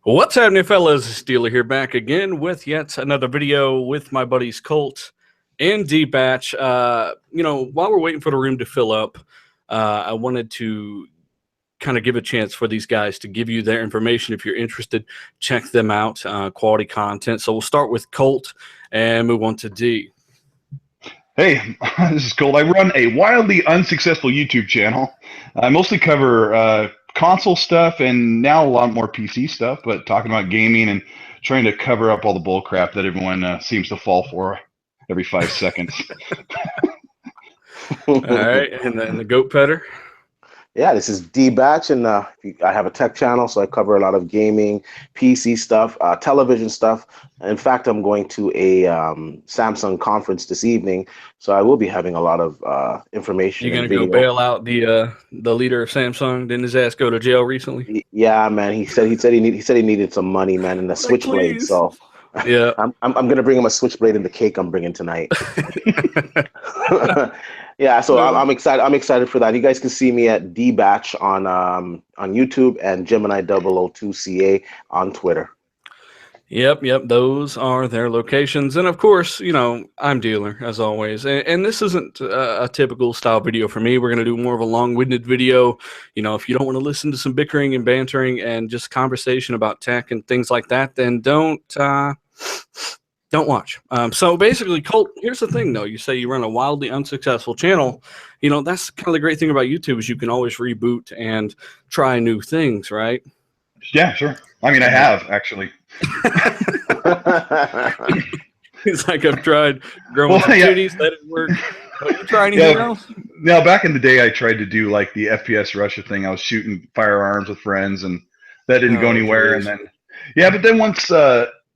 What's happening, fellas? Steeler here, back again with yet another video with my buddies Colt and D-Batch. While we're waiting for the room to fill up, I wanted to kind of give a chance for these guys to give you their information. If you're interested, check them out, quality content. So we'll start with Colt and move on to D. Hey, this is Colt. I run a wildly unsuccessful YouTube channel. I mostly cover console stuff and now a lot more PC stuff, but talking about gaming and trying to cover up all the bull crap that everyone seems to fall for every 5 seconds. All right, and then the goat petter. Yeah, this is D-Batch, and I have a tech channel, so I cover a lot of gaming, PC stuff, television stuff. In fact, I'm going to a Samsung conference this evening, so I will be having a lot of information. You're gonna go bail out the leader of Samsung? Didn't his ass go to jail recently? Yeah, man. He said he needed some money, man, and a switchblade. Please. So yeah, I'm gonna bring him a switchblade in the cake I'm bringing tonight. Yeah, so I'm excited. I'm excited for that. You guys can see me at D-Batch on YouTube and Gemini002CA on Twitter. Yep. Those are their locations. And of course, I'm Dealer, as always. And this isn't a typical style video for me. We're going to do more of a long-winded video. If you don't want to listen to some bickering and bantering and just conversation about tech and things like that, then don't watch. So basically, Colt, here's the thing, though. You say you run a wildly unsuccessful channel. That's kind of the great thing about YouTube is you can always reboot and try new things, right? Yeah, sure. I mean, I have, actually. It's like I've tried growing titties, that didn't work. But you try anything else? Now, back in the day, I tried to do like the FPS Russia thing. I was shooting firearms with friends, and that didn't go anywhere. Geez. And then once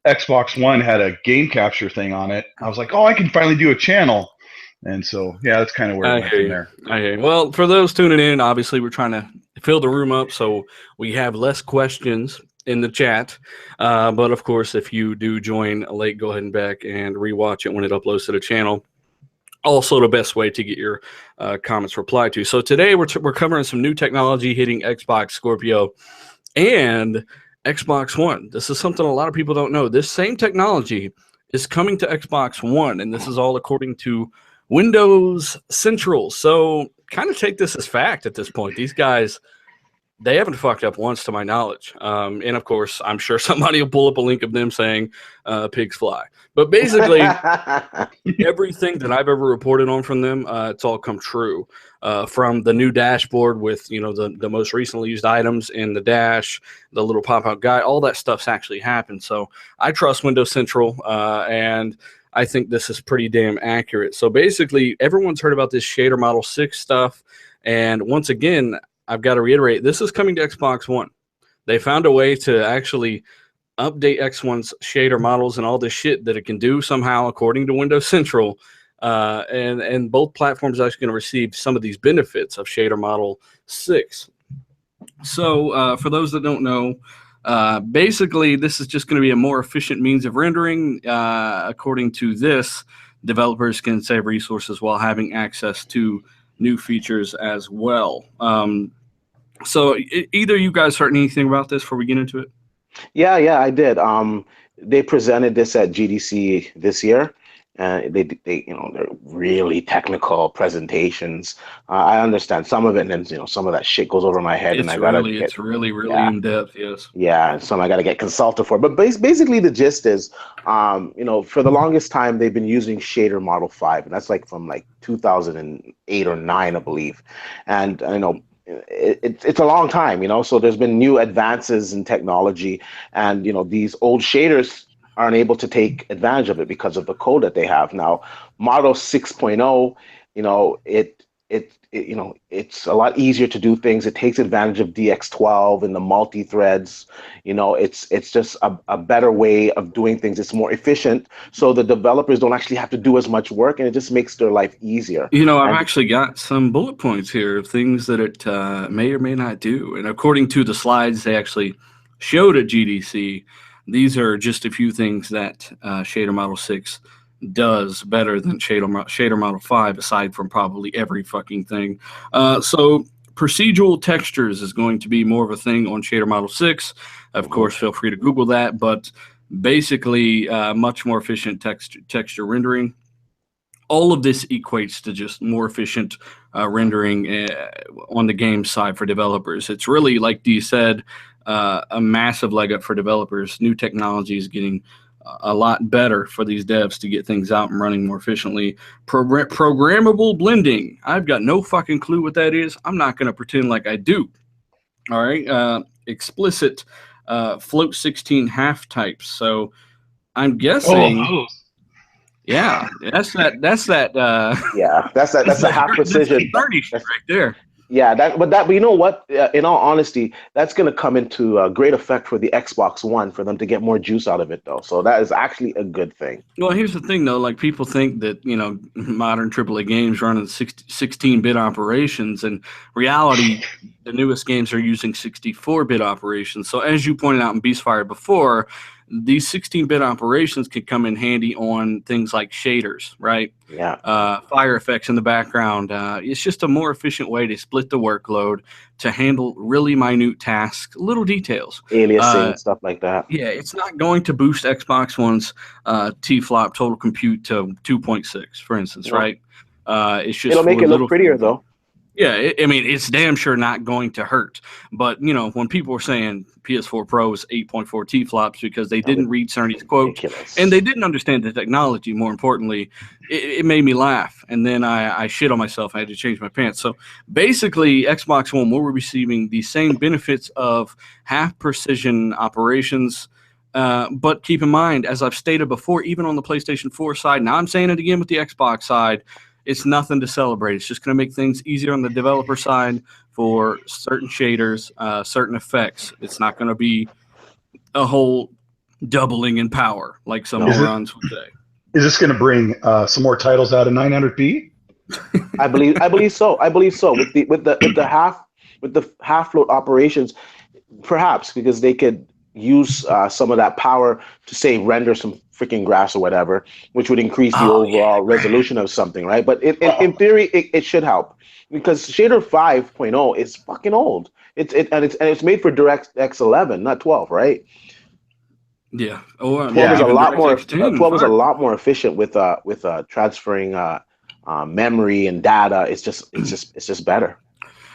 Xbox One had a game capture thing on it, I was like, oh, I can finally do a channel. And so, yeah, that's kind of where it went from there. I hear you. Well, for those tuning in, obviously we're trying to fill the room up so we have less questions in the chat. But of course, if you do join late, go ahead and back and rewatch it when it uploads to the channel. Also, the best way to get your comments replied to. So today we're covering some new technology hitting Xbox, Scorpio, and Xbox One. This is something a lot of people don't know. This same technology is coming to Xbox One, and this is all according to Windows Central. So kind of take this as fact at this point. These guys, they haven't fucked up once to my knowledge. And of course, I'm sure somebody will pull up a link of them saying pigs fly. But basically, everything that I've ever reported on from them, it's all come true. From the new dashboard with, the most recently used items in the dash, the little pop-out guide, all that stuff's actually happened. So I trust Windows Central, and I think this is pretty damn accurate. So basically, everyone's heard about this shader model 6 stuff. And once again, I've got to reiterate, this is coming to Xbox One. They found a way to actually update X1's shader models and all this shit that it can do somehow, according to Windows Central. And both platforms are actually going to receive some of these benefits of shader model 6. So for those that don't know, basically, this is just going to be a more efficient means of rendering. According to this, developers can save resources while having access to new features as well. So either you guys heard anything about this before we get into it? Yeah, I did. They presented this at GDC this year. They they're really technical presentations. I understand some of it, and then some of that shit goes over my head, It's really in depth. Yes. Yeah, some I gotta get consulted for. But basically, the gist is, for the longest time they've been using shader model 5, and that's from 2008 or 9, I believe, and it's a long time, so there's been new advances in technology, and these old shaders aren't able to take advantage of it because of the code that they have now. Model 6.0, it's a lot easier to do things. It takes advantage of DX12 and the multi-threads. It's just a better way of doing things. It's more efficient, so the developers don't actually have to do as much work, and it just makes their life easier. I've actually got some bullet points here of things that it may or may not do. And according to the slides they actually showed at GDC, these are just a few things that Shader Model 6 does better than Shader Model 5, aside from probably every fucking thing. So procedural textures is going to be more of a thing on Shader Model 6. Of course, feel free to Google that, but basically much more efficient texture rendering. All of this equates to just more efficient rendering on the game side for developers. It's really, like Dee said, a massive leg up for developers. New technology is getting a lot better for these devs to get things out and running more efficiently. Programmable blending. I've got no fucking clue what that is. I'm not going to pretend like I do. All right. Explicit float 16 half types. So I'm guessing. Oh, Yeah, that's that. That's a half precision. That's 30 right there. Yeah, but you know what? In all honesty, that's going to come into great effect for the Xbox One for them to get more juice out of it, though. So that is actually a good thing. Well, here's the thing, though. Like, people think that, modern AAA games run in 16-bit operations. In reality, the newest games are using 64-bit operations. So as you pointed out in Beastfire before, these 16-bit operations could come in handy on things like shaders, right? Yeah. Fire effects in the background. It's just a more efficient way to split the workload to handle really minute tasks, little details. Aliasing, stuff like that. Yeah, it's not going to boost Xbox One's T-flop total compute to 2.6, for instance, right? It's just it'll make it look prettier, though. Yeah, I mean, it's damn sure not going to hurt. But, when people were saying PS4 Pro's 8.4 T-flops because they didn't read Cerny's quote, and they didn't understand the technology, more importantly, it made me laugh. And then I shit on myself. I had to change my pants. So basically, Xbox One will be receiving the same benefits of half-precision operations. But keep in mind, as I've stated before, even on the PlayStation 4 side, now I'm saying it again with the Xbox side, it's nothing to celebrate. It's just going to make things easier on the developer side for certain shaders, certain effects. It's not going to be a whole doubling in power like some morons would say. Is this going to bring some more titles out of 900p? I believe so. With the half float operations, perhaps because they could use some of that power to say render some freaking grass or whatever, which would increase the overall resolution of something, right? But in theory, it should help because Shader 5.0 is fucking old. It's made for DirectX 11, not 12, right? Yeah. 12 is a lot more. 12 is a lot more efficient with transferring memory and data. It's just better.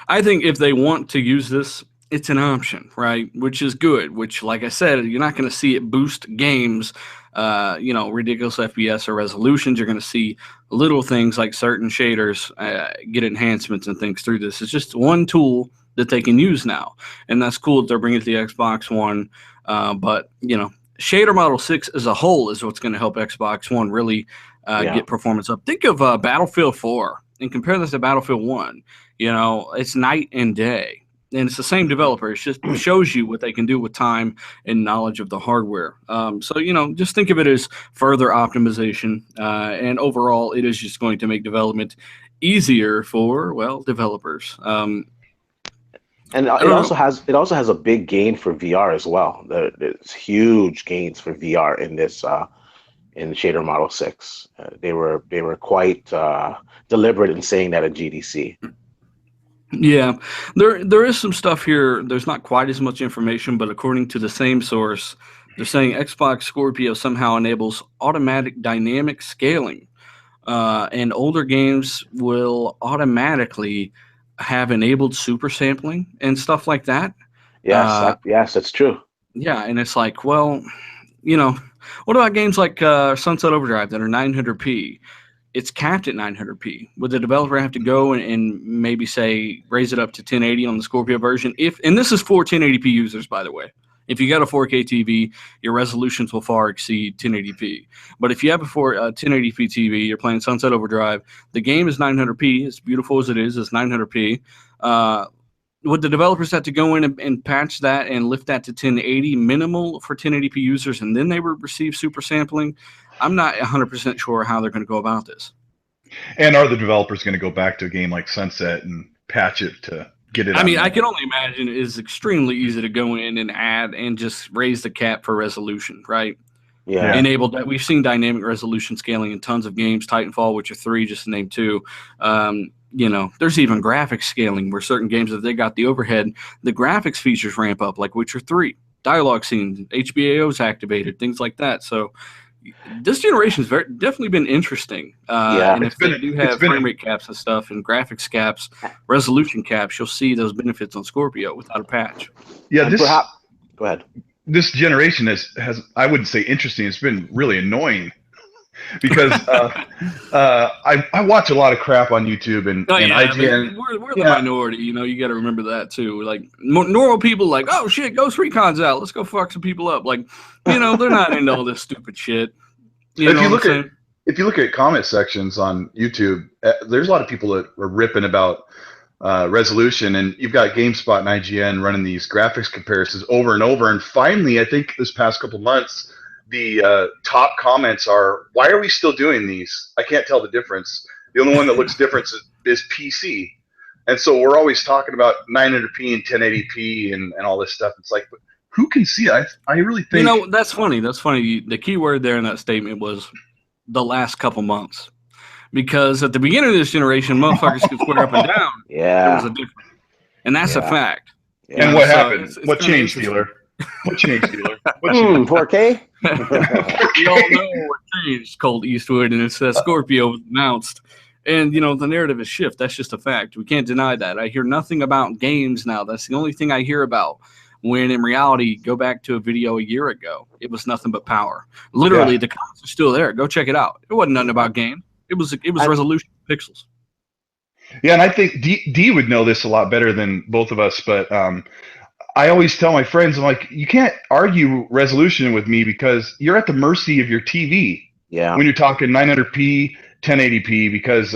I think if they want to use this, it's an option, right? Which is good. Which, like I said, you're not going to see it boost games, ridiculous FPS or resolutions. You're going to see little things like certain shaders get enhancements and things through this. It's just one tool that they can use now, and that's cool that they're bringing it to the Xbox One. But Shader Model 6 as a whole is what's going to help Xbox One really get performance up. Think of Battlefield 4 and compare this to Battlefield 1. It's night and day. And it's the same developer. It just shows you what they can do with time and knowledge of the hardware. So, just think of it as further optimization. And overall, it is just going to make development easier for, developers. And it also has a big gain for VR as well. There's huge gains for VR in this in Shader Model 6. They were quite deliberate in saying that at GDC. Yeah, there is some stuff here. There's not quite as much information, but according to the same source, they're saying Xbox Scorpio somehow enables automatic dynamic scaling, and older games will automatically have enabled super sampling and stuff like that. Yes, that's true. Yeah, and it's like, what about games like Sunset Overdrive that are 900p? It's capped at 900p. Would the developer have to go and maybe say raise it up to 1080 on the Scorpio version? And this is for 1080p users, by the way. If you got a 4K TV, your resolutions will far exceed 1080p. But if you have a 1080p TV, you're playing Sunset Overdrive, the game is 900p. As beautiful as it is, it's 900p. Would the developers have to go in and patch that and lift that to 1080 minimal for 1080p users, and then they would receive super sampling? I'm not 100% sure how they're going to go about this. And are the developers going to go back to a game like Sunset and patch it to get it? I can only imagine it is extremely easy to go in and add and just raise the cap for resolution, right? Yeah. Enabled that. We've seen dynamic resolution scaling in tons of games. Titanfall, Witcher 3, just to name two. there's even graphics scaling where certain games, if they got the overhead, the graphics features ramp up, like Witcher 3, dialogue scenes, HBAO's activated, things like that. So this generation's definitely been interesting. And if they do have frame rate caps and stuff and graphics caps, resolution caps, you'll see those benefits on Scorpio without a patch. Yeah, go ahead. This generation has I wouldn't say interesting. It's been really annoying because I watch a lot of crap on YouTube and IGN. We're the minority, you got to remember that too. Like normal people, like, oh shit, Ghost Recon's out, let's go fuck some people up. Like, they're not into all this stupid shit. If you look at comment sections on YouTube, there's a lot of people that are ripping about resolution, and you've got GameSpot and IGN running these graphics comparisons over and over. And finally, I think this past couple months, the top comments are, why are we still doing these? I can't tell the difference. The only one that looks different is PC. And so we're always talking about 900p and 1080p and all this stuff. It's like, but who can see it? I really think... That's funny. That's funny. The key word there in that statement was the last couple months. Because at the beginning of this generation, motherfuckers could square up and down. Yeah. There was a difference. And that's a fact. Yeah. And what happened? What changed, dealer? What changed, dealer? 4K? You all know what changed, Colt Eastwood, and it's Scorpio was announced. And, the narrative is shift. That's just a fact. We can't deny that. I hear nothing about games now. That's the only thing I hear about. When in reality, go back to a video a year ago, it was nothing but power. Literally, the comments are still there. Go check it out. It wasn't nothing about game. It was resolution pixels. Yeah, and I think D would know this a lot better than both of us, but I always tell my friends, I'm like, you can't argue resolution with me because you're at the mercy of your TV. Yeah. When you're talking 900p, 1080p, because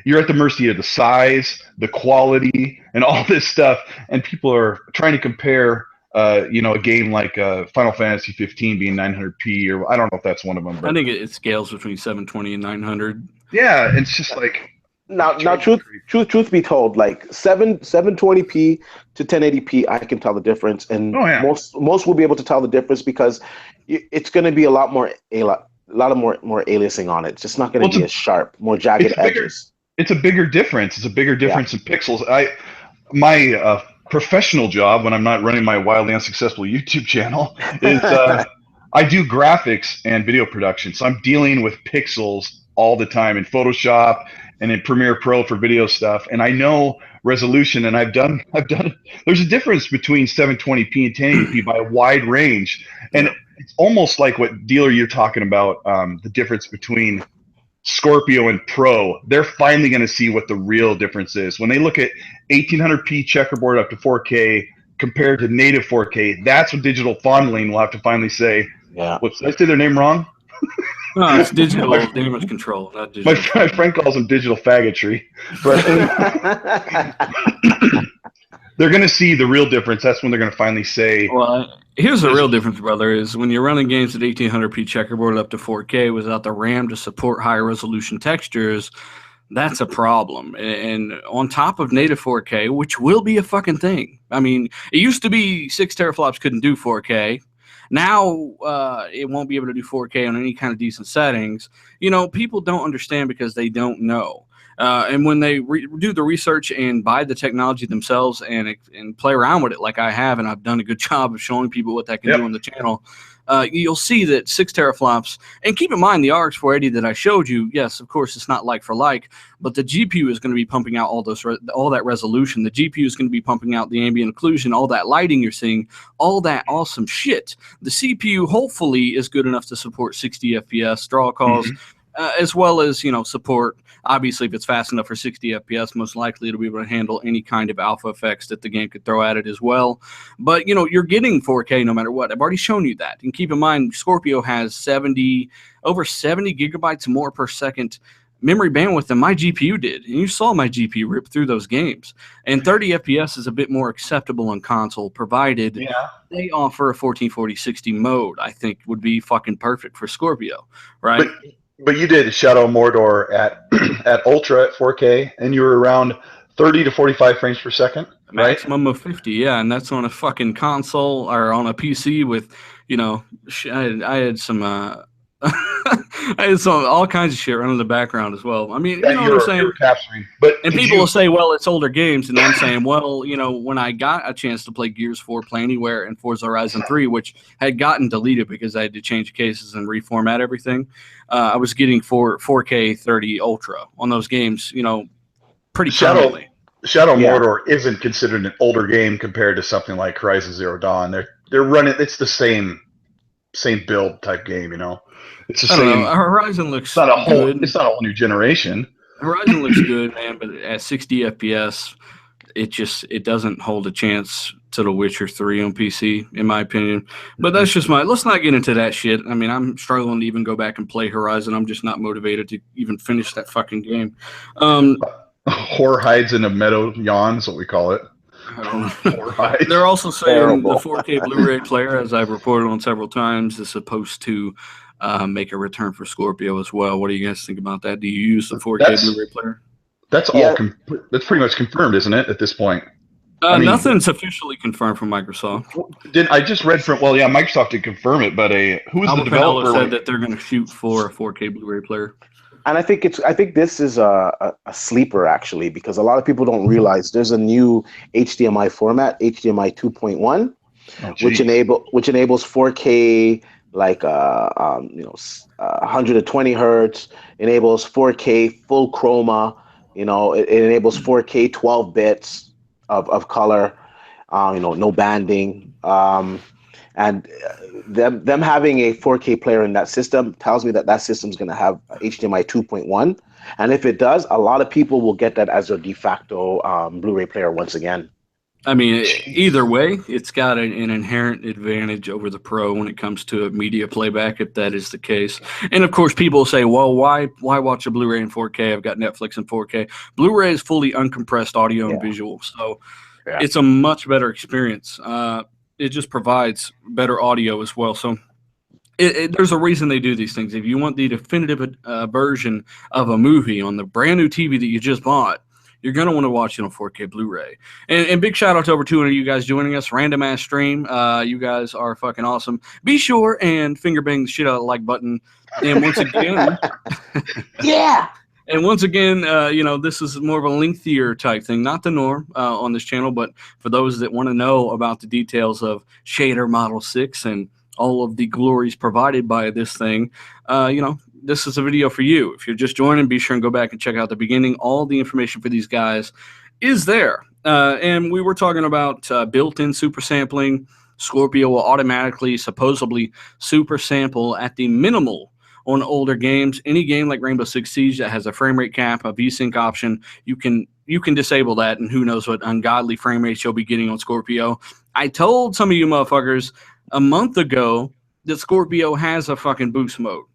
you're at the mercy of the size, the quality, and all this stuff. And people are trying to compare, a game like Final Fantasy 15 being 900p, or I don't know if that's one of them. But I think it scales between 720 and 900. Yeah, it's just like now. Truth be told, like 720p to 1080p, I can tell the difference, and most will be able to tell the difference because it's going to be a lot more aliasing on it. It's just not going to be as sharp, more jagged edges. It's a bigger difference. It's a bigger difference in pixels. My professional job, when I'm not running my wildly unsuccessful YouTube channel, is I do graphics and video production. So I'm dealing with pixels all the time in Photoshop and in Premiere Pro for video stuff. And I know resolution, and I've done it. There's a difference between 720p and 1080p by a wide range. And it's almost like what dealer you're talking about, the difference between Scorpio and Pro. They're finally going to see what the real difference is. When they look at 1800p checkerboard up to 4K compared to native 4K, that's what digital fondling will have to finally say. Yeah. Did I say their name wrong? No, it's digital damage control, not digital. My friend calls them digital faggotry. But they're going to see the real difference. That's when they're going to finally say. Well, here's the real difference, brother, is when you're running games at 1800p checkerboard up to 4K without the RAM to support higher resolution textures, that's a problem. And on top of native 4K, which will be a fucking thing. I mean, it used to be 6 teraflops couldn't do 4K. Now it won't be able to do 4K on any kind of decent settings. People don't understand because they don't know. And when they do the research and buy the technology themselves and play around with it like I have, and I've done a good job of showing people what that can do on the channel, you'll see that 6 teraflops, and keep in mind the RX 480 that I showed you, yes, of course, it's not like for like, but the GPU is going to be pumping out all that resolution. The GPU is going to be pumping out the ambient occlusion, all that lighting you're seeing, all that awesome shit. The CPU hopefully is good enough to support 60 FPS draw calls, as well as, support. Obviously, if it's fast enough for 60 FPS, most likely it'll be able to handle any kind of alpha effects that the game could throw at it as well. But, you're getting 4K no matter what. I've already shown you that. And keep in mind, Scorpio has over 70 gigabytes more per second memory bandwidth than my GPU did. And you saw my GPU rip through those games. And 30 FPS is a bit more acceptable on console, provided they offer a 1440-60 mode, I think would be fucking perfect for Scorpio, right? But you did Shadow of Mordor at Ultra at 4K, and you were around 30 to 45 frames per second, right? Maximum of 50, and that's on a fucking console or on a PC with, I had some It's all kinds of shit running in the background as well. I mean, Yeah, you know what I'm saying? you're capturing. But And people will say, well, it's older games. And I'm saying, well, you know, when I got a chance to play Gears 4 Play Anywhere and Forza Horizon 3, which had gotten deleted because I had to change cases and reformat everything, I was getting 4K 30 Ultra on those games, you know, pretty permanently. Shadow Mordor isn't considered an older game compared to something like Horizon Zero Dawn. They're running. It's the same build type game, you know. It's the same. Know. Horizon looks it's not a whole. good. It's not a whole new generation. Horizon looks good, man, but at 60 FPS, it doesn't hold a chance to The Witcher 3 on PC, in my opinion. But that's just let's not get into that shit. I mean, I'm struggling to even go back and play Horizon. I'm just not motivated to even finish that fucking game. Whore hides in a meadow yawns, what we call it. I don't know. They're also saying the 4K Blu-ray player, as I've reported on several times, is supposed to make a return for Scorpio as well. What do you guys think about that? Do you use the 4K Blu-ray player? That's that's pretty much confirmed, isn't it, at this point? I mean, nothing's officially confirmed from Microsoft. I just read from Microsoft did confirm it, but who was the developer? Said that they're going to shoot for a 4K Blu-ray player. And I think this is a sleeper, actually, because a lot of people don't realize there's a new HDMI format, HDMI 2.1, which enables 4K, like 120 hertz, enables 4K full chroma, you know, it enables 4K 12 bits of color, no banding. And them having a 4K player in that system tells me that system's going to have HDMI 2.1. And if it does, a lot of people will get that as their de facto Blu-ray player once again. I mean, either way, it's got an inherent advantage over the Pro when it comes to media playback, if that is the case. And of course, people say, well, why watch a Blu-ray in 4K? I've got Netflix in 4K. Blu-ray is fully uncompressed audio and visual, so it's a much better experience. It just provides better audio as well. So there's a reason they do these things. If you want the definitive version of a movie on the brand new TV that you just bought, you're going to want to watch it on 4K Blu-ray. And big shout out to over 200 of you guys joining us. Random ass stream. You guys are fucking awesome. Be sure and finger bang the shit out of the like button. And once again, And once again, this is more of a lengthier type thing, not the norm on this channel, but for those that want to know about the details of Shader Model 6 and all of the glories provided by this thing, this is a video for you. If you're just joining, be sure and go back and check out the beginning. All the information for these guys is there. And we were talking about built-in super sampling. Scorpio will automatically, supposedly, super sample at the minimal on older games. Any game like Rainbow Six Siege that has a frame rate cap, a VSync option, you can disable that, and who knows what ungodly frame rates you'll be getting on Scorpio. I told some of you motherfuckers a month ago that Scorpio has a fucking boost mode,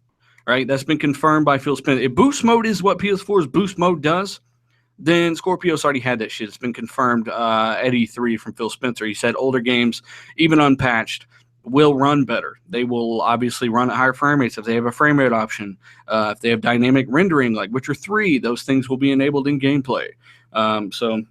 right? That's been confirmed by Phil Spencer. If boost mode is what PS4's boost mode does, then Scorpio's already had that shit. It's been confirmed at E3 from Phil Spencer. He said older games, even unpatched, will run better. They will obviously run at higher frame rates if they have a frame rate option. If they have dynamic rendering like Witcher 3, those things will be enabled in gameplay. So,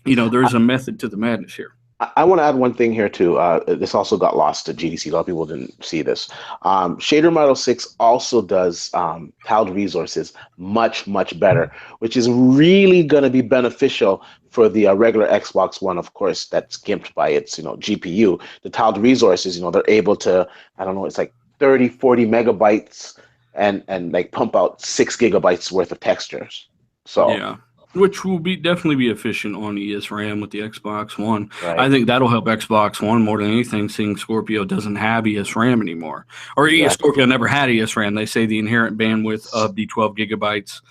there's a method to the madness here. I want to add one thing here too. This also got lost to GDC. A lot of people didn't see this. Shader Model 6 also does tiled resources much, much better, which is really going to be beneficial for the regular Xbox One, of course, that's gimped by its GPU. The tiled resources, they're able to, I don't know, it's like 30, 40 megabytes and like pump out 6 gigabytes worth of textures. So yeah. Which will definitely be efficient on ESRAM with the Xbox One. Right. I think that'll help Xbox One more than anything, seeing Scorpio doesn't have ESRAM anymore. Or Scorpio never had ESRAM. They say the inherent bandwidth of the 12 gigabytes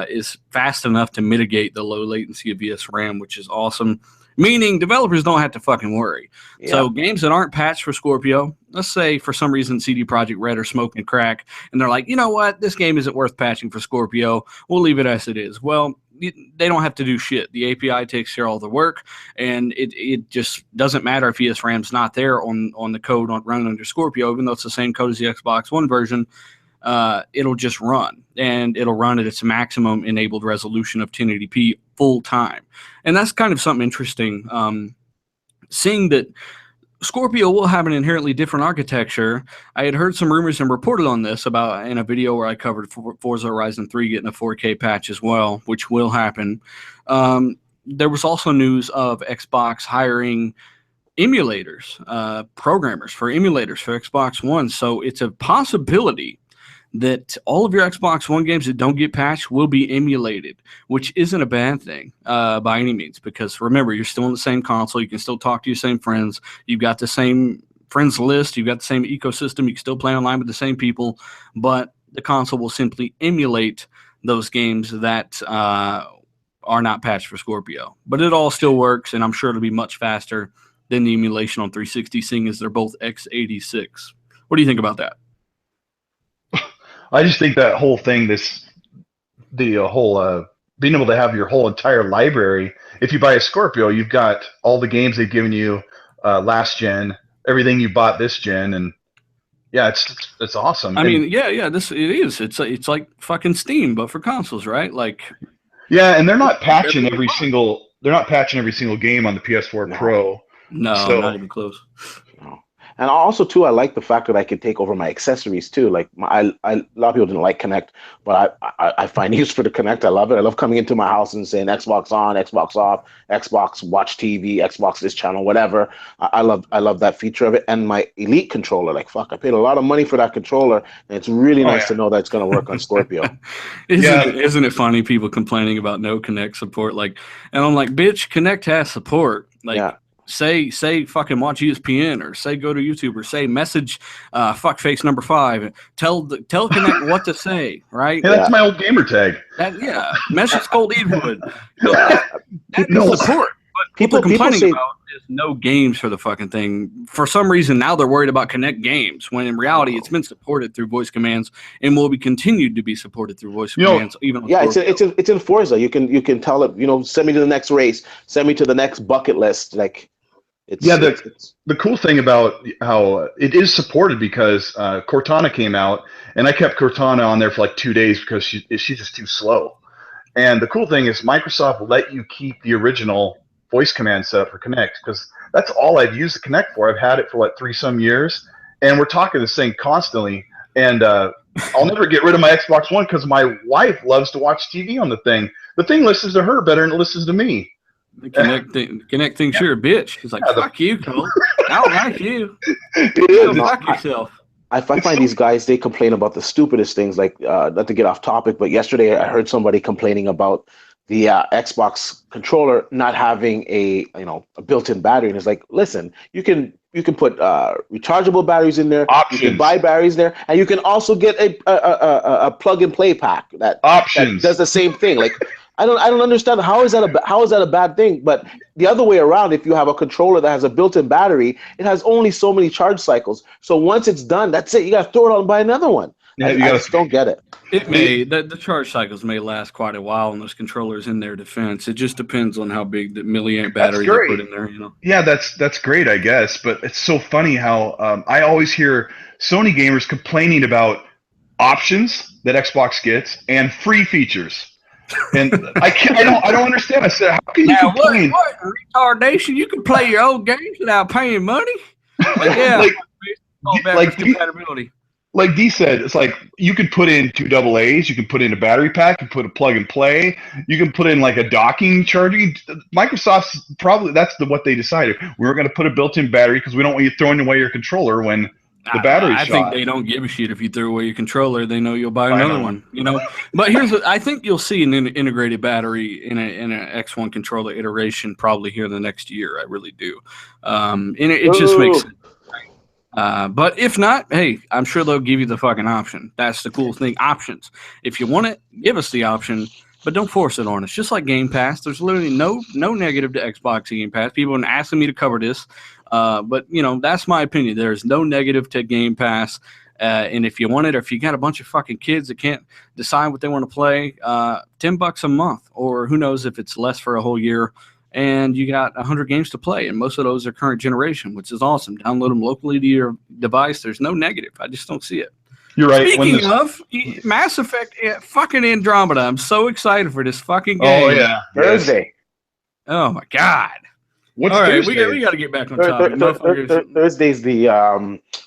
is fast enough to mitigate the low latency of ESRAM, which is awesome. Meaning developers don't have to fucking worry. Yeah. So games that aren't patched for Scorpio, let's say for some reason CD Projekt Red are smoking crack, and they're like, you know what, this game isn't worth patching for Scorpio. We'll leave it as it is. Well, they don't have to do shit. The API takes care of all the work, and it just doesn't matter if ESRAM's not there on the code running under Scorpio, even though it's the same code as the Xbox One version. It'll just run, and it'll run at its maximum enabled resolution of 1080p full time. And that's kind of something interesting. Seeing that Scorpio will have an inherently different architecture. I had heard some rumors and reported on this about in a video where I covered Forza Horizon 3 getting a 4K patch as well, which will happen. There was also news of Xbox hiring emulators, programmers for emulators for Xbox One. So it's a possibility that all of your Xbox One games that don't get patched will be emulated, which isn't a bad thing by any means, because remember, you're still on the same console. You can still talk to your same friends. You've got the same friends list. You've got the same ecosystem. You can still play online with the same people, but the console will simply emulate those games that are not patched for Scorpio. But it all still works, and I'm sure it'll be much faster than the emulation on 360, seeing as they're both x86. What do you think about that? I just think that whole thing, the whole being able to have your whole entire library. If you buy a Scorpio, you've got all the games they've given you last gen, everything you bought this gen, and yeah, it's awesome. I mean, yeah, it is. It's like fucking Steam, but for consoles, right? Like, yeah, and they're not patching every single game on the PS4 Pro. No, so, not even close. No. And also, too, I like the fact that I can take over my accessories, too. Like, a lot of people didn't like Kinect, but I find use for the Kinect. I love it. I love coming into my house and saying Xbox on, Xbox off, Xbox watch TV, Xbox this channel, whatever. I love that feature of it. And my Elite controller, like, fuck, I paid a lot of money for that controller, and it's really nice to know that it's going to work on Scorpio. Isn't it funny, people complaining about no Kinect support? Like, and I'm like, bitch, Kinect has support. Like, yeah. Say fucking watch ESPN, or say go to YouTube, or say message fuckface number 5. Tell Kinect what to say, right? Yeah, that's my old gamer tag. Message Cold Eatwood. No support. But people complaining about is no games for the fucking thing. For some reason now they're worried about Kinect games, when in reality it's been supported through voice commands and will be continued to be supported through voice commands. Even it's in Forza. You can tell it, send me to the next race, send me to the next bucket list, like. The cool thing about how it is supported, because Cortana came out, and I kept Cortana on there for like 2 days because she's just too slow. And the cool thing is Microsoft let you keep the original voice command set up for Kinect, because that's all I've used the Kinect for. I've had it for 3-some years, and we're talking this thing constantly. And I'll never get rid of my Xbox One because my wife loves to watch TV on the thing. The thing listens to her better than it listens to me. The Kinect thinks you're a bitch. He's like, fuck you, Cole. I don't like you. Fuck yourself. I find these guys, they complain about the stupidest things, like, not to get off topic, but yesterday I heard somebody complaining about the Xbox controller not having a built-in battery. And it's like, listen, you can put rechargeable batteries in there. Options. You can buy batteries there, and you can also get a plug-and-play pack that does the same thing. Like, I don't understand how is that a bad thing. But the other way around, if you have a controller that has a built-in battery, it has only so many charge cycles. So once it's done, that's it. You got to throw it out and buy another one. Yeah, I just don't get it. The charge cycles may last quite a while on those controllers in their defense. It just depends on how big the milliamp battery they put in there. Yeah, that's great, I guess. But it's so funny how I always hear Sony gamers complaining about options that Xbox gets and free features. And I don't understand. I said, how can you complain? What retardation? You can play your old games without paying money? Like compatibility. Like Dee said, it's like you could put in 2 AA's, you can put in a battery pack, you can put a plug and play, you can put in like a docking charging. Microsoft's probably what they decided. We're going to put a built-in battery because we don't want you throwing away your controller when the battery's shot. I think they don't give a shit if you throw away your controller. They know you'll buy another one. But I think you'll see an integrated battery in an X1 controller iteration probably here in the next year. I really do. And it just makes sense. But if not, hey, I'm sure they'll give you the fucking option. That's the cool thing. Options. If you want it, give us the option, but don't force it on us. Just like Game Pass, there's literally no negative to Xbox Game Pass. People have been asking me to cover this, but that's my opinion. There's no negative to Game Pass, and if you want it, or if you got a bunch of fucking kids that can't decide what they want to play, $10 a month, or who knows if it's less for a whole year. And you got 100 games to play, and most of those are current generation, which is awesome. Download them locally to your device. There's no negative. I just don't see it. You're right. Speaking of Mass Effect, fucking Andromeda, I'm so excited for this fucking game. Oh yeah, Thursday. Oh my god. What's All right, Thursday? we got to get back on topic. Motherfuckers. Thursday's the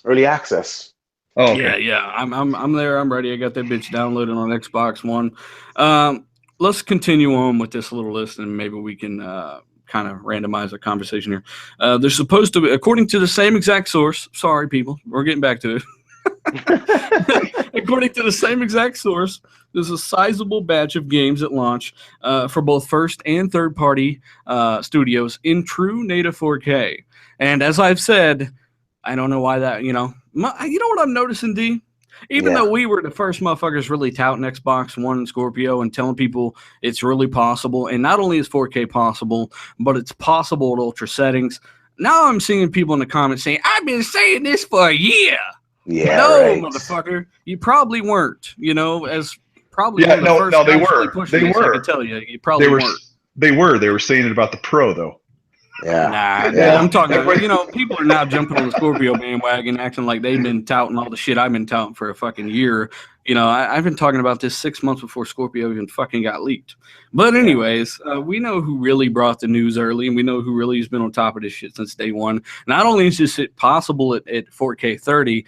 early access. Oh, okay. Yeah. I'm there. I'm ready. I got that bitch downloaded on Xbox One. Let's continue on with this little list, and maybe we can kind of randomize the conversation here. They're supposed to be, according to the same exact source. Sorry, people, we're getting back to it. According to the same exact source, there's a sizable batch of games at launch for both first and third party studios in true native 4K. And as I've said, I don't know why that, you know what I'm noticing, D? Even though we were the first motherfuckers really touting Xbox One and Scorpio and telling people it's really possible, and not only is 4K possible, but it's possible at ultra settings. Now I'm seeing people in the comments saying, I've been saying this for a year. Yeah, no, right. Motherfucker, you probably weren't. As probably Yeah, one of the first they guys were. really pushing They this, were. I can tell you probably weren't. They were saying it about the Pro though. Yeah. Nah, I'm talking about, people are now jumping on the Scorpio bandwagon, acting like they've been touting all the shit I've been touting for a fucking year. I've been talking about this 6 months before Scorpio even fucking got leaked. But anyways, we know who really brought the news early, and we know who really has been on top of this shit since day one. Not only is this possible at 4K 30,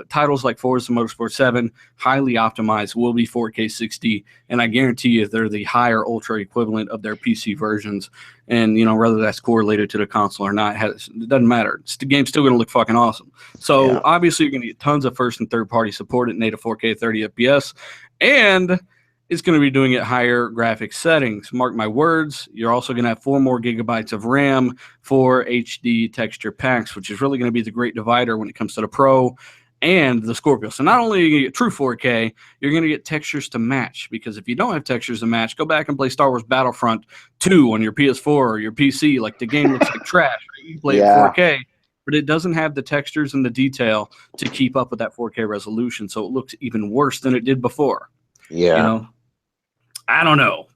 titles like Forza Motorsport 7, highly optimized, will be 4K 60, and I guarantee you they're the higher ultra equivalent of their PC versions. And, whether that's correlated to the console or not, it doesn't matter. The game's still going to look fucking awesome. So, obviously, you're going to get tons of first and third party support at native 4K 30 FPS, and it's going to be doing it higher graphics settings. Mark my words, you're also going to have 4 more gigabytes of RAM for HD texture packs, which is really going to be the great divider when it comes to the Pro and the Scorpio. So not only are you going to get true 4K, you're going to get textures to match, because if you don't have textures to match, go back and play Star Wars Battlefront 2 on your PS4 or your PC. Like, the game looks like trash. Right? You play it 4K, but it doesn't have the textures and the detail to keep up with that 4K resolution, so it looks even worse than it did before. I don't know.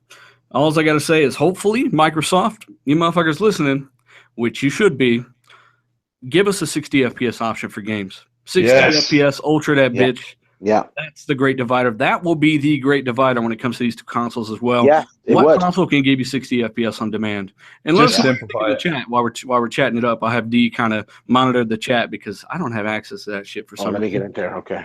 All I got to say is, hopefully, Microsoft, you motherfuckers listening, which you should be, give us a 60 FPS option for games. 60 FPS, ultra that bitch. Yeah. That's the great divider. That will be the great divider when it comes to these two consoles as well. Yeah, what console can give you 60 FPS on demand? And let's simplify the chat while we're chatting it up. I'll have D kind of monitor the chat, because I don't have access to that shit for some reason. Let me get in there. Okay.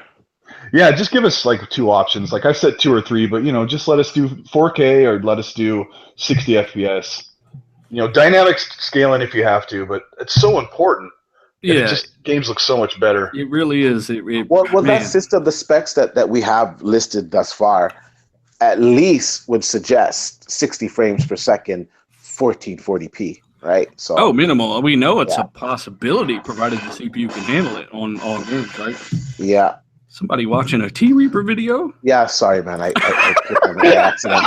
Yeah, just give us like 2 options. Like I said, 2 or 3, but just let us do 4K or let us do 60 FPS. Dynamic scaling if you have to, but it's so important. Yeah, games look so much better. It really is. Well, that's just the specs that we have listed thus far. At least would suggest 60 frames per second, 1440p. Right. So minimal. We know it's a possibility, provided the CPU can handle it on all games, right? Yeah. Somebody watching a T-Reaper video? Yeah, sorry, man. I clicked on the accident.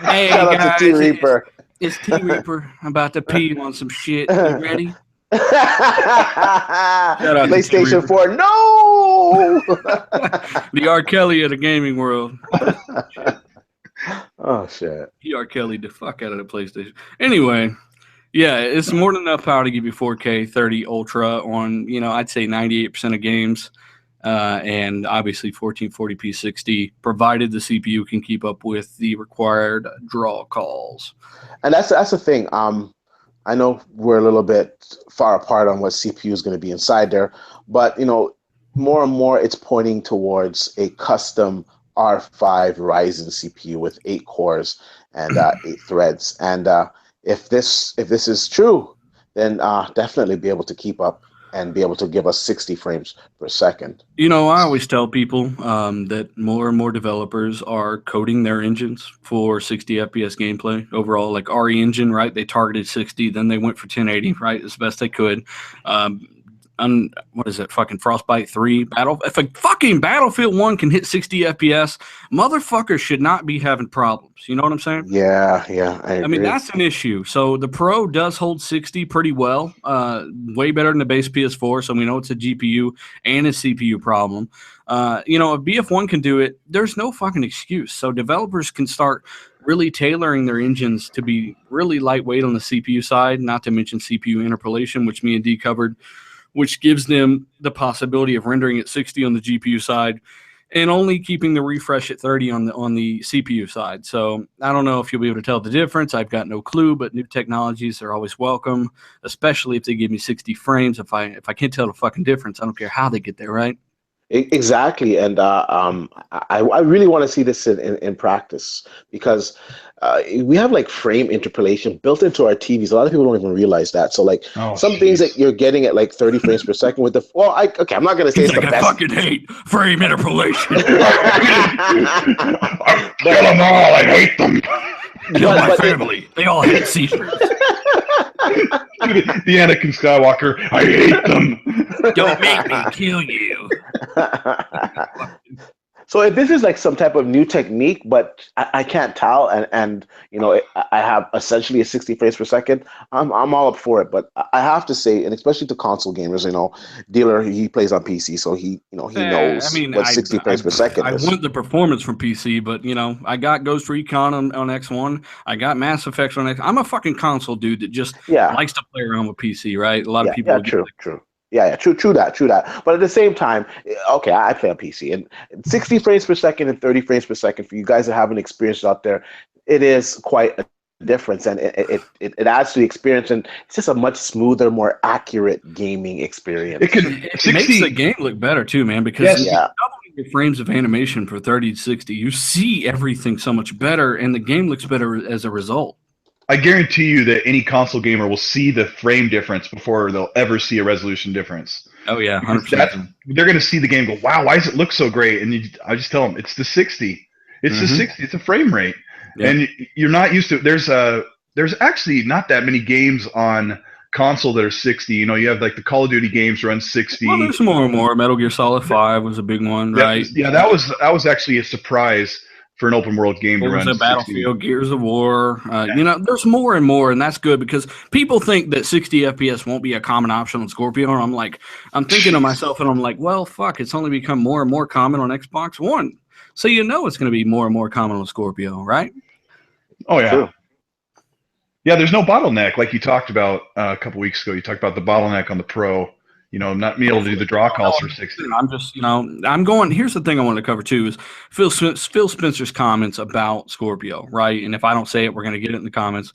Hey, shout guys, out to T-Reaper. It's T-Reaper. I'm about to pee on some shit. You ready? PlayStation 4, no! The R. Kelly of the gaming world. Oh, shit. He R. Kelly the fuck out of the PlayStation. Anyway, it's more than enough power to give you 4K 30 Ultra on, I'd say 98% of games. And obviously 1440p 60, provided the CPU can keep up with the required draw calls. And that's the thing. I know we're a little bit far apart on what CPU is going to be inside there, but more and more it's pointing towards a custom R5 Ryzen CPU with 8 cores and 8 threads. And if this is true, then definitely be able to keep up and be able to give us 60 frames per second. I always tell people that more and more developers are coding their engines for 60 FPS gameplay overall. Like RE Engine, right? They targeted 60, then they went for 1080, right? As best they could. What is it? Fucking Frostbite 3 if a fucking Battlefield 1 can hit 60 FPS, motherfuckers should not be having problems. You know what I'm saying? Yeah, I agree. I mean, that's an issue. So the Pro does hold 60 pretty well, way better than the base PS4. So we know it's a GPU and a CPU problem. If BF1 can do it, there's no fucking excuse. So developers can start really tailoring their engines to be really lightweight on the CPU side, not to mention CPU interpolation, which me and D covered, which gives them the possibility of rendering at 60 on the GPU side and only keeping the refresh at 30 on the CPU side. So I don't know if you'll be able to tell the difference. I've got no clue, but new technologies are always welcome, especially if they give me 60 frames. If I can't tell the fucking difference, I don't care how they get there, right? Exactly, and I really want to see this in practice because we have like frame interpolation built into our TVs. A lot of people don't even realize that. So like some things that you're getting at like 30 frames per second with the okay, I'm not gonna say He's it's like, the I best. fucking hate frame interpolation. Kill them all. I hate them. Kill my family. They all hate seizures. The Anakin Skywalker. I hate them. Don't make me kill you. So if this is like some type of new technique, but I can't tell, and you know, I have essentially a 60 frames per second, I'm all up for it. But I have to say, and especially to console gamers, you know, Dealer, he plays on PC, so he knows what 60 frames per second is. I want the performance from PC, but you know, I got Ghost Recon on X1, I got Mass Effect on X. I'm a fucking console dude that just likes to play around with PC, right? A lot of people. Yeah, true. True that. But at the same time, okay, I play on PC, and 60 frames per second and 30 frames per second for you guys that haven't experienced out there, it is quite a difference, and it adds to the experience, and it's just a much smoother, more accurate gaming experience. It makes the game look better too, man, because doubling your frames of animation for 30 to 60, you see everything so much better, and the game looks better as a result. I guarantee you that any console gamer will see the frame difference before they'll ever see a resolution difference. Oh yeah, 100%. They're going to see the game and go, wow, why does it look so great? And I just tell them, it's the 60. It's the 60. It's a frame rate. Yeah. And you're not used to there's actually not that many games on console that are 60. You know, you have like the Call of Duty games run 60. Well, there's more and more. Metal Gear Solid 5 was a big one, right? Yeah, that was actually a surprise for an open world game to run. Battlefield, Gears of War. You know, there's more and more, and that's good because people think that 60 FPS won't be a common option on Scorpio. And I'm thinking to myself, and I'm like, well, fuck, it's only become more and more common on Xbox One. So you know it's going to be more and more common on Scorpio, right? Oh, yeah. True. Yeah, there's no bottleneck like you talked about a couple weeks ago. You talked about the bottleneck on the Pro. You know, not being able to do the draw calls for 60. I'm just, you know, I'm going. Here's the thing I wanted to cover too is Phil Spencer's comments about Scorpio, right? And if I don't say it, we're going to get it in the comments.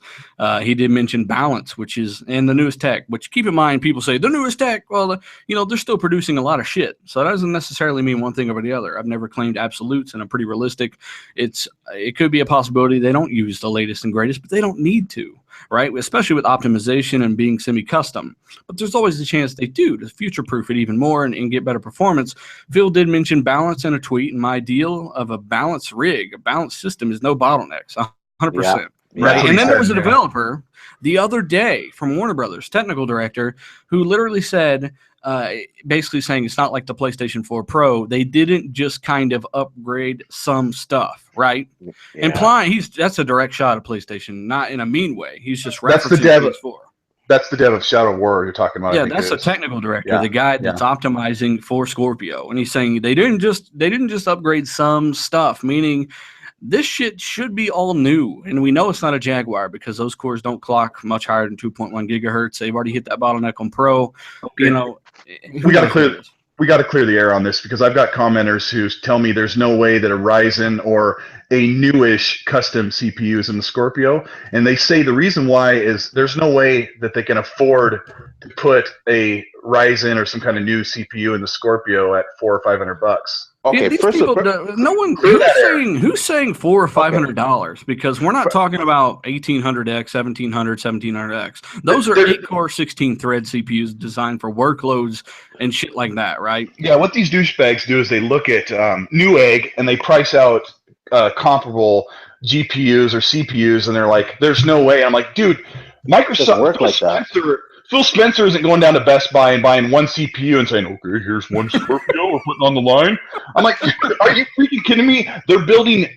He did mention balance, which is in the newest tech. Which keep in mind, people say the newest tech. Well, you know, they're still producing a lot of shit, so that doesn't necessarily mean one thing over the other. I've never claimed absolutes, and I'm pretty realistic. It could be a possibility they don't use the latest and greatest, but they don't need to. Right, especially with optimization and being semi-custom. But there's always the chance they do to future-proof it even more and get better performance. Phil did mention balance in a tweet, and my ideal of a balanced rig, a balanced system is no bottlenecks, 100%. Yeah. Right, and then there was a developer the other day from Warner Brothers, technical director, who literally said, basically saying it's not like the PlayStation 4 Pro. They didn't just kind of upgrade some stuff, right? Yeah. Implying that's a direct shot of PlayStation, not in a mean way. He's just referencing PS4. That's the dev of Shadow of War you're talking about. Yeah, that's a technical director, the guy that's optimizing for Scorpio, and he's saying they didn't just upgrade some stuff, meaning this shit should be all new, and we know it's not a Jaguar because those cores don't clock much higher than 2.1 gigahertz. They've already hit that bottleneck on Pro. Okay. You know, we got to clear the air on this because I've got commenters who tell me there's no way that a Ryzen or a newish custom CPU is in the Scorpio, and they say the reason why is there's no way that they can afford to put a Ryzen or some kind of new CPU in the Scorpio at $400 or $500. Okay, yeah, first people, no one who's saying $400 or $500 because we're not talking about 1800X, 1700X. Those are 8-core, 16-thread CPUs designed for workloads and shit like that, right? Yeah, what these douchebags do is they look at Newegg and they price out comparable GPUs or CPUs, and they're like, "There's no way." I'm like, dude, Microsoft work like that. Phil Spencer isn't going down to Best Buy and buying one CPU and saying, okay, here's one Scorpio we're putting on the line. I'm like, are you freaking kidding me? They're building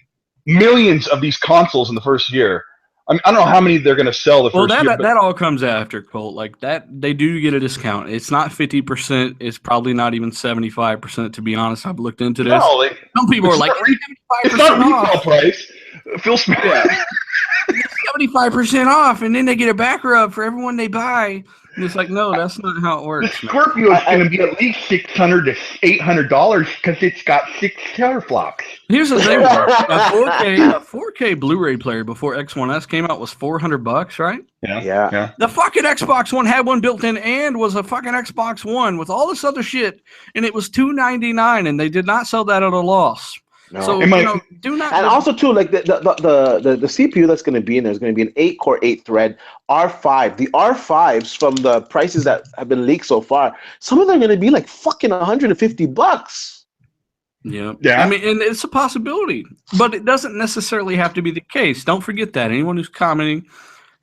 millions of these consoles in the first year. I mean, I don't know how many they're going to sell the first year. That all comes after, Colt. Like that, they do get a discount. It's not 50%. It's probably not even 75%, to be honest. I've looked into this. No, some people are like, it's not retail price. Phil Spencer. Yeah. 75% off, and then they get a back rub for everyone they buy. And it's like, no, that's not how it The works. man. Scorpio is going to be at least $600 to $800 because it's got 6 teraflops. Here's the thing, though. A 4K Blu-ray player before X1S came out was $400, right? Yeah. The fucking Xbox One had one built in and was a fucking Xbox One with all this other shit, and it was $299, and they did not sell that at a loss. No. So do not. And also too, like the CPU that's going to be in there is going to be an 8-core, 8-thread R5. The R5s from the prices that have been leaked so far, some of them are going to be like fucking $150. Yeah. Yeah. I mean, and it's a possibility, but it doesn't necessarily have to be the case. Don't forget that. Anyone who's commenting,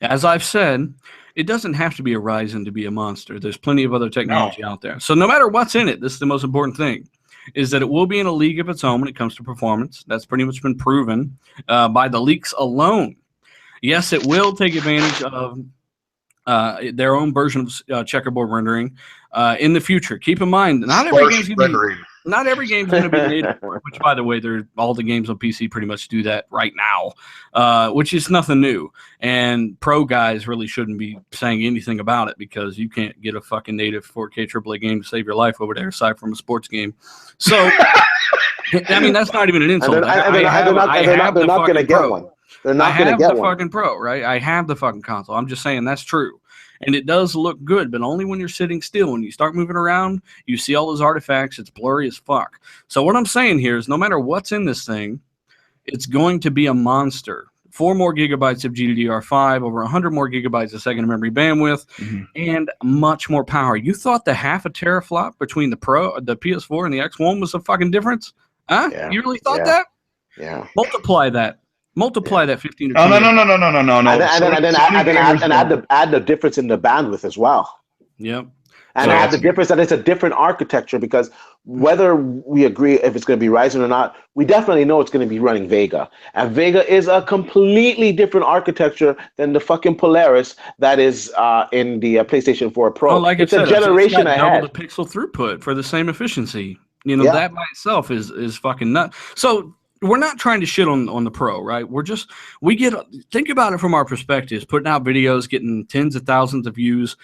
as I've said, it doesn't have to be a Ryzen to be a monster. There's plenty of other technology out there. So no matter what's in it, this is the most important thing, is that it will be in a league of its own when it comes to performance. That's pretty much been proven by the leaks alone. Yes, it will take advantage of their own version of checkerboard rendering in the future. Keep in mind, not every game's going to be native, which, by the way, all the games on PC pretty much do that right now, which is nothing new. And pro guys really shouldn't be saying anything about it because you can't get a fucking native 4K AAA game to save your life over there, aside from a sports game. So, I mean, that's not even an insult. They're not going to get one. They're not going to get one. Fucking pro, right? I have the fucking console. I'm just saying that's true. And it does look good, but only when you're sitting still. When you start moving around, you see all those artifacts. It's blurry as fuck. So what I'm saying here is no matter what's in this thing, it's going to be a monster. 4 more gigabytes of GDDR5, over 100 more gigabytes of second memory bandwidth, and much more power. You thought the half a teraflop between the PS4 and the X1 was a fucking difference? Huh? Yeah. You really thought that? Yeah. Multiply that 15 to 20. No. And add the difference in the bandwidth as well. Yep. And add the difference that it's a different architecture, because whether we agree if it's going to be Ryzen or not, we definitely know it's going to be running Vega. And Vega is a completely different architecture than the fucking Polaris that is in the PlayStation 4 Pro. Oh, like it's a generation ahead. Double the pixel throughput for the same efficiency. That by itself is fucking nuts. So we're not trying to shit on the Pro, right? Think about it from our perspectives, putting out videos, getting tens of thousands of views,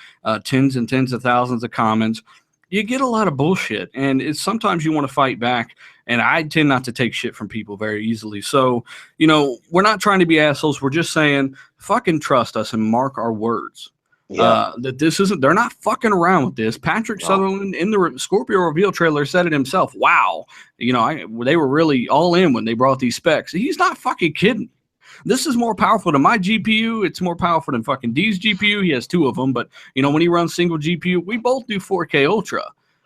tens and tens of thousands of comments. You get a lot of bullshit, and it's sometimes you want to fight back, and I tend not to take shit from people very easily. So, we're not trying to be assholes. We're just saying, fucking trust us and mark our words. Yeah. That they're not fucking around with this. Patrick Sutherland in the Scorpio reveal trailer said it himself. Wow. They were really all in when they brought these specs. He's not fucking kidding. This is more powerful than my GPU. It's more powerful than fucking D's GPU. He has 2 of them, but when he runs single GPU, we both do 4K Ultra.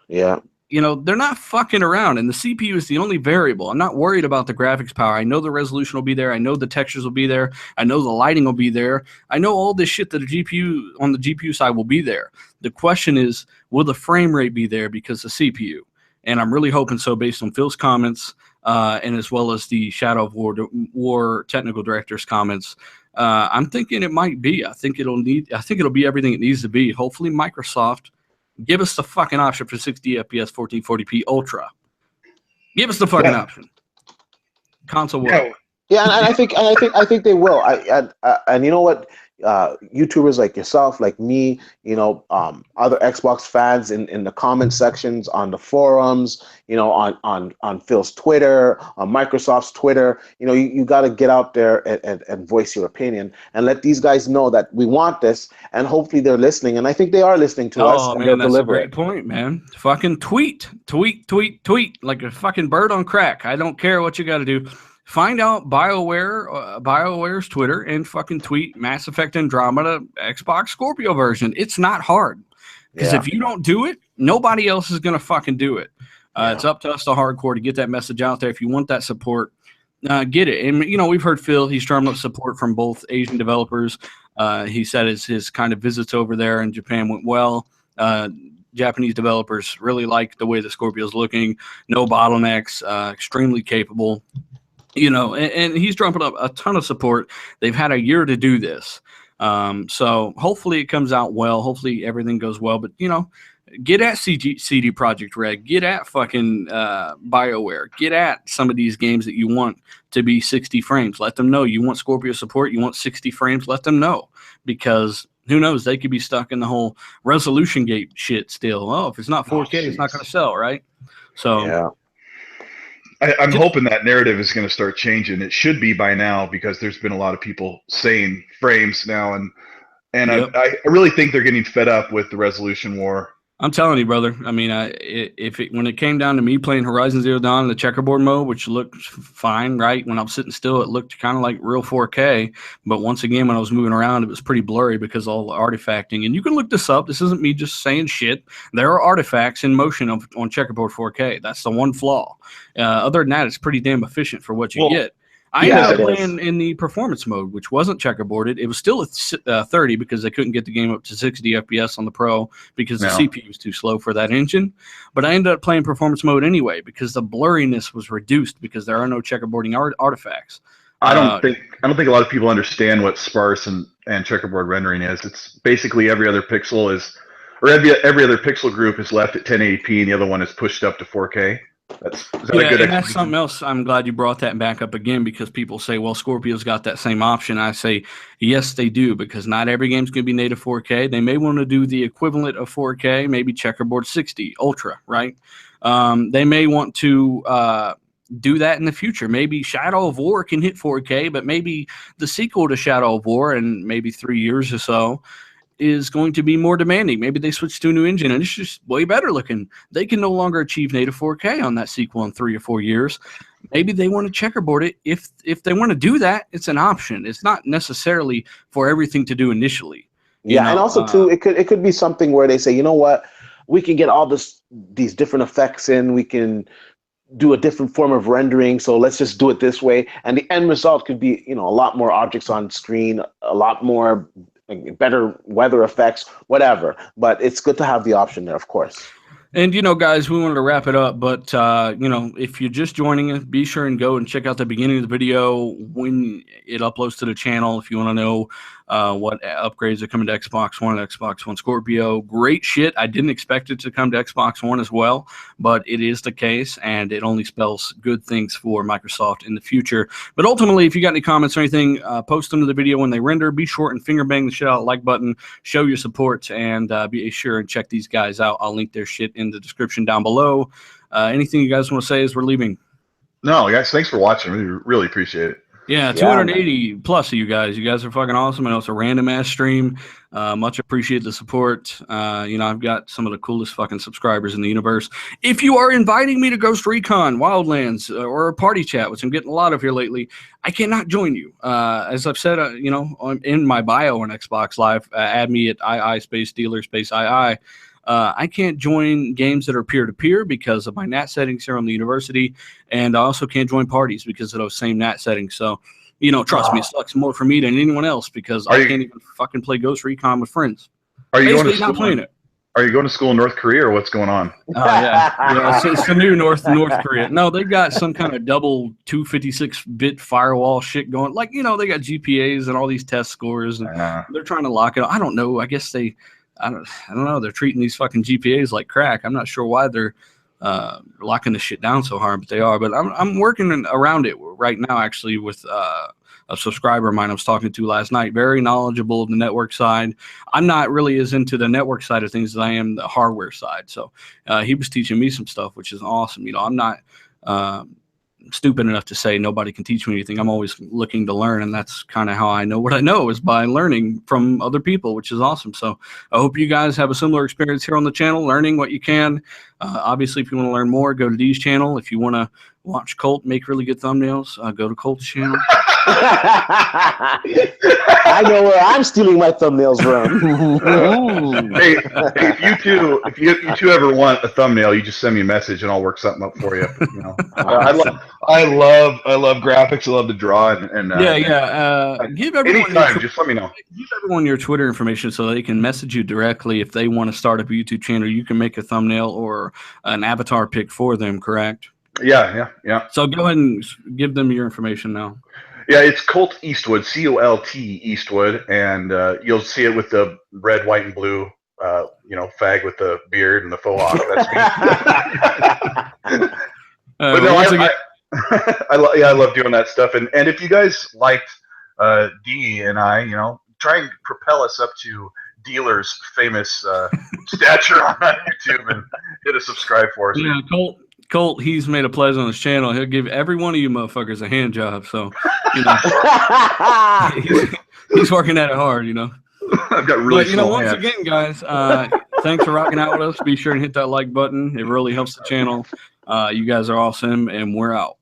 Yeah. They're not fucking around, and the CPU is the only variable. I'm not worried about the graphics power. I know the resolution will be there. I know the textures will be there. I know the lighting will be there. I know all this shit that the GPU side will be there. The question is, will the frame rate be there because of CPU? And I'm really hoping so, based on Phil's comments, and as well as the Shadow of War technical director's comments. I'm thinking it might be. I think it'll be everything it needs to be. Hopefully, Microsoft give us the fucking option for 60 FPS 1440p Ultra. Give us the fucking option. Console will. Yeah, and I think they will. And you know what? YouTubers like yourself, like me, other Xbox fans in the comment sections, on the forums, on Phil's Twitter, on Microsoft's Twitter, you got to get out there and voice your opinion and let these guys know that we want this, and hopefully they're listening, and I think they are listening to us. Oh and man, that's deliver a great point, man. Fucking tweet like a fucking bird on crack. I don't care what you got to do. Find out BioWare's Twitter and fucking tweet Mass Effect Andromeda Xbox Scorpio version. It's not hard. Because if you don't do it, nobody else is going to fucking do it. It's up to us, the hardcore, to get that message out there. If you want that support, get it. And, we've heard Phil, he's trying to support from both Asian developers. He said his kind of visits over there in Japan went well. Japanese developers really like the way the Scorpio's looking. No bottlenecks, extremely capable. And he's drumming up a ton of support. They've had a year to do this. So hopefully it comes out well. Hopefully everything goes well. But, get at CD Projekt Red, get at fucking BioWare, get at some of these games that you want to be 60 frames. Let them know you want Scorpio support, you want 60 frames. Let them know, because who knows, they could be stuck in the whole resolution gate shit still. Oh, if it's not 4K, it's not going to sell, right? So yeah. I'm hoping that narrative is going to start changing. It should be by now, because there's been a lot of people saying frames now, and Yep. I really think they're getting fed up with the resolution war. I'm telling you, brother. I mean, when it came down to me playing Horizon Zero Dawn in the checkerboard mode, which looked fine, right? When I was sitting still, it looked kind of like real 4K. But once again, when I was moving around, it was pretty blurry because of all the artifacting. And you can look this up. This isn't me just saying shit. There are artifacts in motion on checkerboard 4K. That's the one flaw. Other than that, it's pretty damn efficient for what you get. I ended up playing in the performance mode, which wasn't checkerboarded. It was still at 30 because they couldn't get the game up to 60 FPS on the Pro because the CPU was too slow for that engine. But I ended up playing performance mode anyway because the blurriness was reduced because there are no checkerboarding artifacts. I don't think a lot of people understand what sparse and checkerboard rendering is. It's basically every other pixel every other pixel group is left at 1080p and the other one is pushed up to 4K. That's something else. I'm glad you brought that back up again, because people say, well, Scorpio's got that same option. I say, yes, they do, because not every game's going to be native 4K. They may want to do the equivalent of 4K, maybe checkerboard 60 Ultra, right? They may want to do that in the future. Maybe Shadow of War can hit 4K, but maybe the sequel to Shadow of War in maybe 3 years or so is going to be more demanding. Maybe they switch to a new engine and it's just way better looking. They can no longer achieve native 4K on that sequel in 3 or 4 years. Maybe they want to checkerboard it. If they want to do that, it's an option. It's not necessarily for everything to do initially. Yeah, and also too, it could be something where they say, you know what, we can get all these different effects in. We can do a different form of rendering, so let's just do it this way. And the end result could be, a lot more objects on screen, a lot more better weather effects, whatever. But it's good to have the option there, of course. And, guys, we wanted to wrap it up, but, if you're just joining us, be sure and go and check out the beginning of the video when it uploads to the channel if you want to know what upgrades are coming to Xbox One and Xbox One Scorpio. Great shit. I didn't expect it to come to Xbox One as well, but it is the case, and it only spells good things for Microsoft in the future. But ultimately, if you got any comments or anything, post them to the video when they render. Be sure and finger bang the shit out like button. Show your support, and be sure and check these guys out. I'll link their shit in the description down below. Anything you guys want to say as we're leaving? No, guys, thanks for watching. We really appreciate it. Yeah, 280 plus of you guys. You guys are fucking awesome. I know it's a random ass stream. Much appreciate the support. I've got some of the coolest fucking subscribers in the universe. If you are inviting me to Ghost Recon, Wildlands, or a party chat, which I'm getting a lot of here lately, I cannot join you. As I've said, in my bio on Xbox Live, add me at II space dealer space II. I can't join games that are peer-to-peer because of my NAT settings here on the university, and I also can't join parties because of those same NAT settings. So, trust me, it sucks more for me than anyone else because I can't even fucking play Ghost Recon with friends. Are you going to not playing it? Are you going to school in North Korea, or what's going on? Oh, yeah. It's the new North Korea. No, they got some kind of double 256-bit firewall shit going. Like, they got GPAs and all these test scores, and they're trying to lock it up. I don't know. I guess I don't know. They're treating these fucking GPAs like crack. I'm not sure why they're locking this shit down so hard, but they are. But I'm working around it right now, actually, with a subscriber of mine I was talking to last night. Very knowledgeable of the network side. I'm not really as into the network side of things as I am the hardware side. So he was teaching me some stuff, which is awesome. I'm not stupid enough to say nobody can teach me anything. I'm always looking to learn, and that's kind of how I know what I know, is by learning from other people, which is awesome. So I hope you guys have a similar experience here on the channel, learning what you can. Obviously, if you want to learn more, go to Dee's channel. If you want to watch Colt make really good thumbnails, go to Colt's channel. I know where I'm stealing my thumbnails from. Hey, if you two ever want a thumbnail, you just send me a message and I'll work something up for you. I love graphics. I love to draw and give everyone anytime. Just let me know. Give everyone your Twitter information so they can message you directly if they want to start up a YouTube channel. You can make a thumbnail or an avatar pick for them. Correct? Yeah. So go ahead and give them your information now. Yeah, it's Colt Eastwood, COLT Eastwood, and you'll see it with the red, white, and blue fag with the beard and the faux hawk. That's me. But no, I love doing that stuff. And if you guys liked Dee and I, try and propel us up to Dealer's famous stature on YouTube and hit a subscribe for us. Yeah, Colt, he's made a pledge on his channel. He'll give every one of you motherfuckers a hand job. So, he's working at it hard, I've got really small once hands. again, guys, thanks for rocking out with us. Be sure to hit that like button. It really helps the channel. You guys are awesome, and we're out.